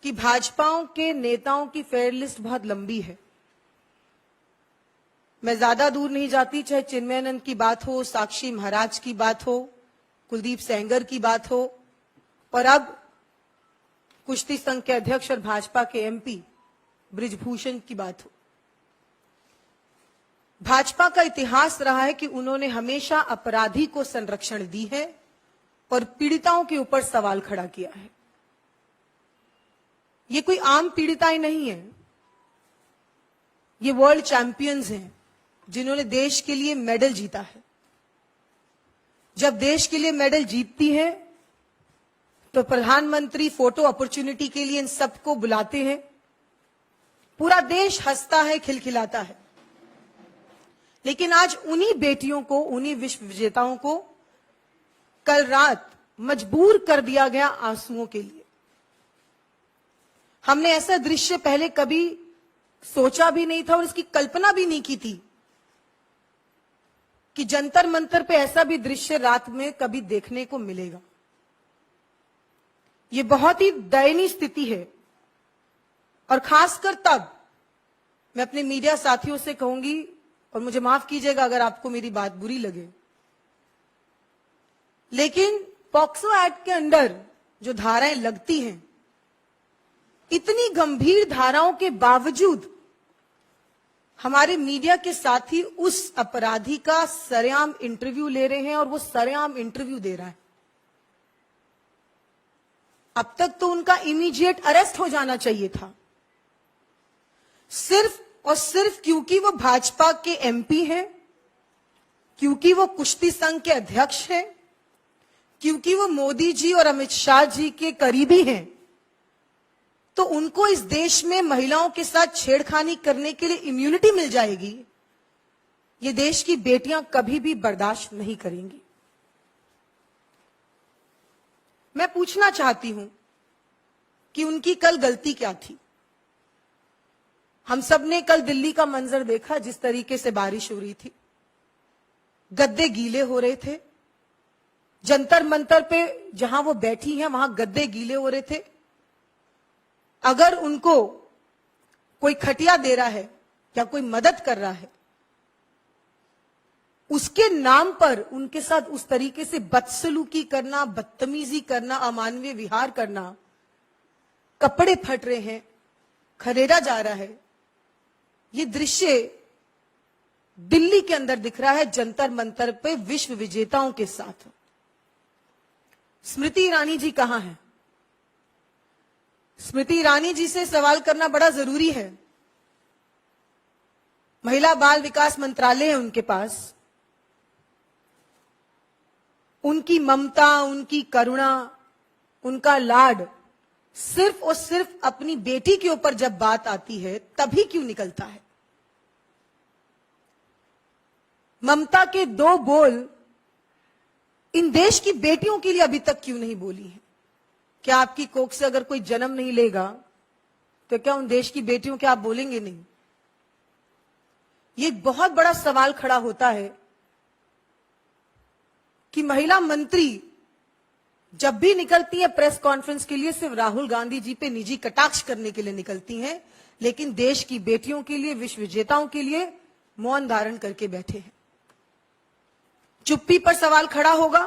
कि भाजपाओं के नेताओं की फेयर लिस्ट बहुत लंबी है। मैं ज्यादा दूर नहीं जाती, चाहे चिन्मयानंद की बात हो, साक्षी महाराज की बात हो, कुलदीप सेंगर की बात हो, और अब कुश्ती संघ के अध्यक्ष और भाजपा के एमपी बृजभूषण की बात हो। भाजपा का इतिहास रहा है कि उन्होंने हमेशा अपराधी को संरक्षण दी है और पीड़िताओं के ऊपर सवाल खड़ा किया है। ये कोई आम पीड़िताएं नहीं है, ये वर्ल्ड चैंपियंस हैं जिन्होंने देश के लिए मेडल जीता है। जब देश के लिए मेडल जीतती है तो प्रधानमंत्री फोटो अपॉर्चुनिटी के लिए इन सबको बुलाते हैं, पूरा देश हंसता है, खिलखिलाता है। लेकिन आज उन्हीं बेटियों को, उन्हीं विश्व विजेताओं को कल रात मजबूर कर दिया गया आंसुओं के लिए। हमने ऐसा दृश्य पहले कभी सोचा भी नहीं था और इसकी कल्पना भी नहीं की थी कि जंतर मंतर पे ऐसा भी दृश्य रात में कभी देखने को मिलेगा। ये बहुत ही दयनीय स्थिति है और खासकर तब मैं अपने मीडिया साथियों से कहूंगी, और मुझे माफ कीजिएगा अगर आपको मेरी बात बुरी लगे, लेकिन पॉक्सो एक्ट के अंदर जो धाराएं लगती हैं, इतनी गंभीर धाराओं के बावजूद हमारे मीडिया के साथी उस अपराधी का सरेआम इंटरव्यू ले रहे हैं और वो सरेआम इंटरव्यू दे रहा है। अब तक तो उनका इमीडिएट अरेस्ट हो जाना चाहिए था, सिर्फ और सिर्फ क्योंकि वो भाजपा के एमपी हैं, क्योंकि वो कुश्ती संघ के अध्यक्ष हैं, क्योंकि वो मोदी जी और अमित शाह जी के करीबी हैं, तो उनको इस देश में महिलाओं के साथ छेड़खानी करने के लिए इम्यूनिटी मिल जाएगी। ये देश की बेटियां कभी भी बर्दाश्त नहीं करेंगी। मैं पूछना चाहती हूं कि उनकी कल गलती क्या थी। हम सब ने कल दिल्ली का मंजर देखा, जिस तरीके से बारिश हो रही थी, गद्दे गीले हो रहे थे, जंतर मंतर पे जहां वो बैठी हैं वहां गद्दे गीले हो रहे थे। अगर उनको कोई खटिया दे रहा है या कोई मदद कर रहा है, उसके नाम पर उनके साथ उस तरीके से बदसलूकी करना, बदतमीजी करना, अमानवीय विहार करना, कपड़े फट रहे हैं, खरेड़ा जा रहा है, ये दृश्य दिल्ली के अंदर दिख रहा है जंतर मंतर पे विश्व विजेताओं के साथ। स्मृति ईरानी जी कहां हैं? स्मृति ईरानी जी से सवाल करना बड़ा जरूरी है। महिला बाल विकास मंत्रालय है उनके पास। उनकी ममता, उनकी करुणा, उनका लाड सिर्फ और सिर्फ अपनी बेटी के ऊपर जब बात आती है तभी क्यों निकलता है? ममता के दो बोल इन देश की बेटियों के लिए अभी तक क्यों नहीं बोली है? क्या आपकी कोख से अगर कोई जन्म नहीं लेगा तो क्या उन देश की बेटियों के आप बोलेंगे नहीं? ये एक बहुत बड़ा सवाल खड़ा होता है कि महिला मंत्री जब भी निकलती है प्रेस कॉन्फ्रेंस के लिए सिर्फ राहुल गांधी जी पे निजी कटाक्ष करने के लिए निकलती हैं, लेकिन देश की बेटियों के लिए, विश्व विजेताओं के लिए मौन धारण करके बैठे हैं। चुप्पी पर सवाल खड़ा होगा